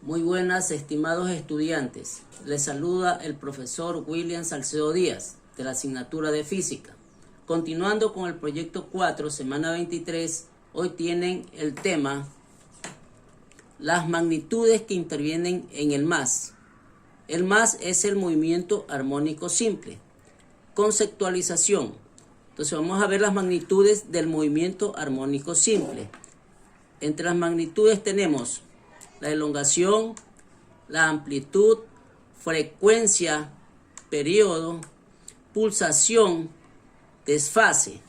Muy buenas, estimados estudiantes. Les saluda el profesor William Salcedo Díaz, de la asignatura de Física. Continuando con el proyecto 4, semana 23, hoy tienen el tema las magnitudes que intervienen en el MAS. El MAS es el movimiento armónico simple. Conceptualización. Entonces vamos a ver las magnitudes del movimiento armónico simple. Entre las magnitudes tenemos la elongación, la amplitud, frecuencia, periodo, pulsación, desfase.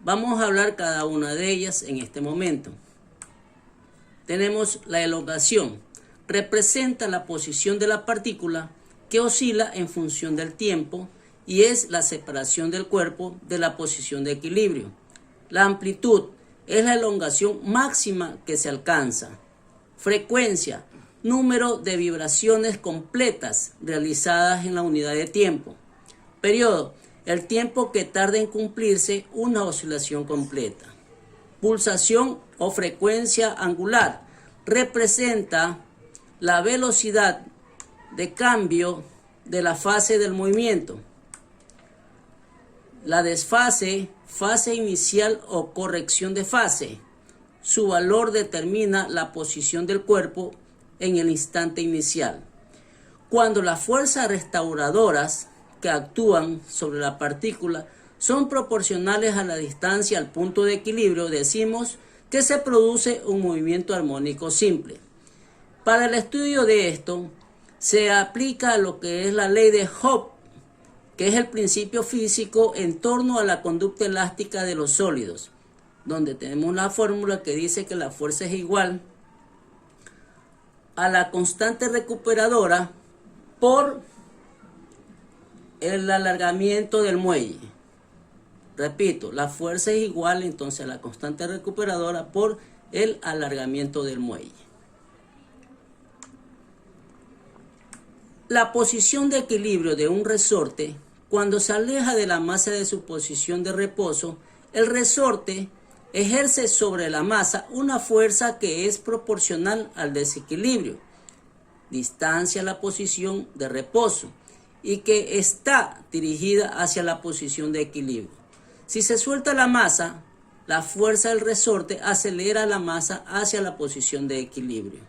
Vamos a hablar cada una de ellas en este momento. Tenemos la elongación. Representa la posición de la partícula que oscila en función del tiempo y es la separación del cuerpo de la posición de equilibrio. La amplitud es la elongación máxima que se alcanza. Frecuencia, número de vibraciones completas realizadas en la unidad de tiempo. Periodo, el tiempo que tarda en cumplirse una oscilación completa. Pulsación o frecuencia angular, representa la velocidad de cambio de la fase del movimiento. La desfase, fase inicial o corrección de fase. Su valor determina la posición del cuerpo en el instante inicial. Cuando las fuerzas restauradoras que actúan sobre la partícula son proporcionales a la distancia al punto de equilibrio, decimos que se produce un movimiento armónico simple. Para el estudio de esto, se aplica lo que es la ley de Hooke, que es el principio físico en torno a la conducta elástica de los sólidos, donde tenemos la fórmula que dice que la fuerza es igual a la constante recuperadora por el alargamiento del muelle. Repito, la fuerza es igual entonces a la constante recuperadora por el alargamiento del muelle. La posición de equilibrio de un resorte, cuando se aleja de la masa de su posición de reposo, el resorte ejerce sobre la masa una fuerza que es proporcional al desequilibrio, distancia a la posición de reposo, y que está dirigida hacia la posición de equilibrio. Si se suelta la masa, la fuerza del resorte acelera la masa hacia la posición de equilibrio.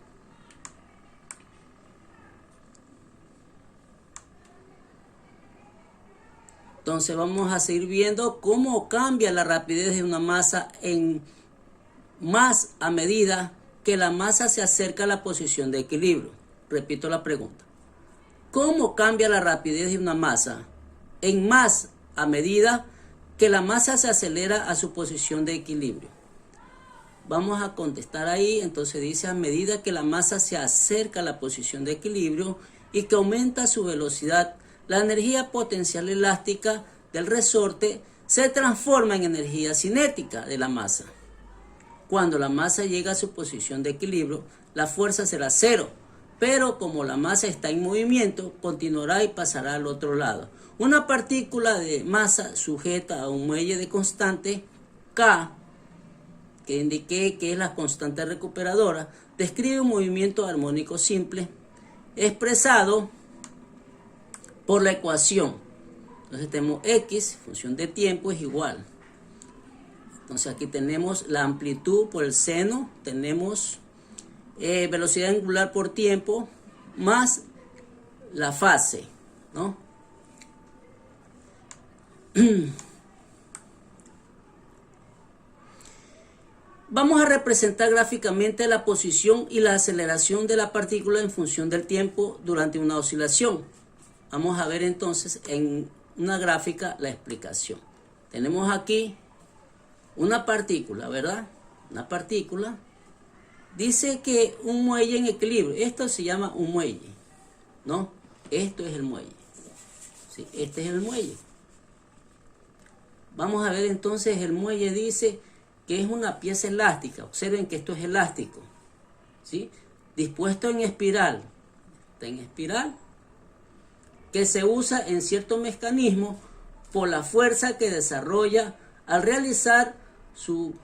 Entonces vamos a seguir viendo cómo cambia la rapidez de una masa en más a medida que la masa se acerca a la posición de equilibrio. Repito la pregunta. ¿Cómo cambia la rapidez de una masa en más a medida que la masa se acelera a su posición de equilibrio? Vamos a contestar ahí. Entonces dice a medida que la masa se acerca a la posición de equilibrio y que aumenta su velocidad, la energía potencial elástica del resorte se transforma en energía cinética de la masa. Cuando la masa llega a su posición de equilibrio, la fuerza será cero, pero como la masa está en movimiento, continuará y pasará al otro lado. Una partícula de masa sujeta a un muelle de constante K, que indiqué que es la constante recuperadora, describe un movimiento armónico simple expresado por la ecuación. Entonces tenemos X, función de tiempo, es igual. Entonces aquí tenemos la amplitud por el seno, tenemos velocidad angular por tiempo, más la fase, ¿no? Vamos a representar gráficamente la posición y la aceleración de la partícula en función del tiempo durante una oscilación. Vamos a ver entonces en una gráfica la explicación. Tenemos aquí una partícula, ¿verdad? Una partícula. Dice que un muelle en equilibrio. Esto se llama un muelle, ¿no? Esto es el muelle. ¿Sí? Este es el muelle. Vamos a ver entonces, el muelle dice que es una pieza elástica. Observen que esto es elástico, ¿sí? Dispuesto en espiral. Está en espiral, que se usa en cierto mecanismo por la fuerza que desarrolla al realizar su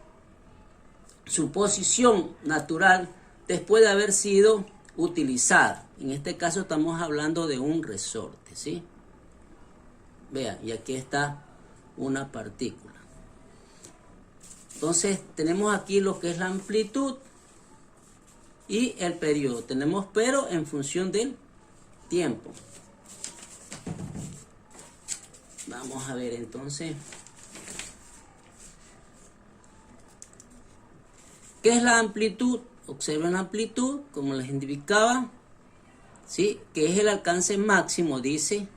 su posición natural después de haber sido utilizada. En este caso estamos hablando de un resorte, ¿sí? Vean, y aquí está una partícula. Entonces tenemos aquí lo que es la amplitud y el periodo. Tenemos pero en función del tiempo. Vamos a ver entonces. ¿Qué es la amplitud? Observen la amplitud, como les indicaba, ¿sí? Que es el alcance máximo, dice,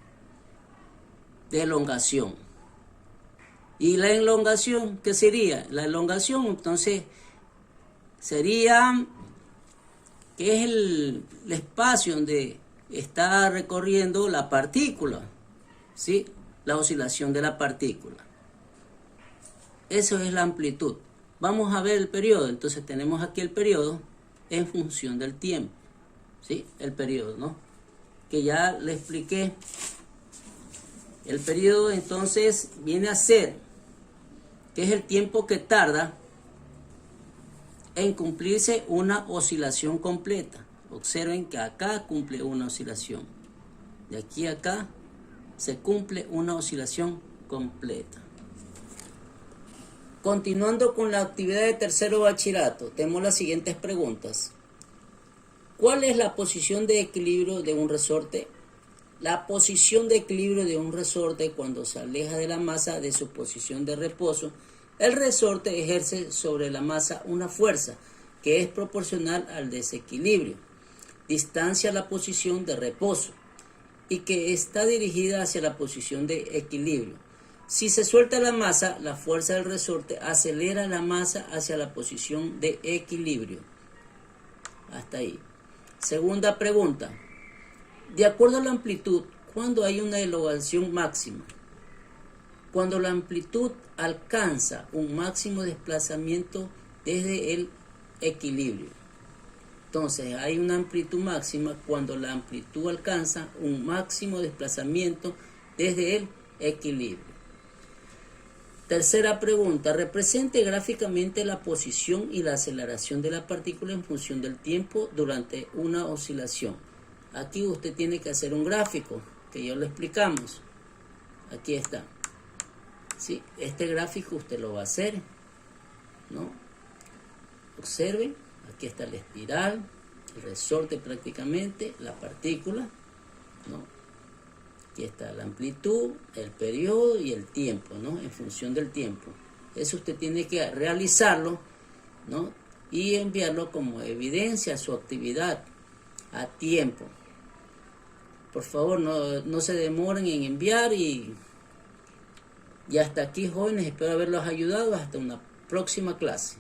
de elongación. ¿Y la elongación qué sería? La elongación, entonces, sería que es el espacio donde está recorriendo la partícula, ¿sí? La oscilación de la partícula. Eso es la amplitud. Vamos a ver el periodo. Entonces tenemos aquí el periodo en función del tiempo, ¿sí? El periodo, ¿no? Que ya le expliqué. El periodo entonces viene a ser, que es el tiempo que tarda en cumplirse una oscilación completa. Observen que acá cumple una oscilación. De aquí a acá se cumple una oscilación completa. Continuando con la actividad de tercero bachillerato, tenemos las siguientes preguntas. ¿Cuál es la posición de equilibrio de un resorte? La posición de equilibrio de un resorte cuando se aleja de la masa de su posición de reposo. El resorte ejerce sobre la masa una fuerza que es proporcional al desequilibrio, distancia a la posición de reposo y que está dirigida hacia la posición de equilibrio. Si se suelta la masa, la fuerza del resorte acelera la masa hacia la posición de equilibrio. Hasta ahí. Segunda pregunta. De acuerdo a la amplitud, ¿cuándo hay una elongación máxima? Cuando la amplitud alcanza un máximo desplazamiento desde el equilibrio. Entonces, hay una amplitud máxima cuando la amplitud alcanza un máximo desplazamiento desde el equilibrio. Tercera pregunta. Represente gráficamente la posición y la aceleración de la partícula en función del tiempo durante una oscilación. Aquí usted tiene que hacer un gráfico, que ya lo explicamos. Aquí está. ¿Sí? Este gráfico usted lo va a hacer, ¿no? Observen, aquí está la espiral, el resorte prácticamente, la partícula, ¿no? Aquí está la amplitud, el periodo y el tiempo, ¿no? En función del tiempo. Eso usted tiene que realizarlo, ¿no? Y enviarlo como evidencia a su actividad a tiempo. Por favor, no se demoren en enviar y hasta aquí, jóvenes, espero haberlos ayudado. Hasta una próxima clase.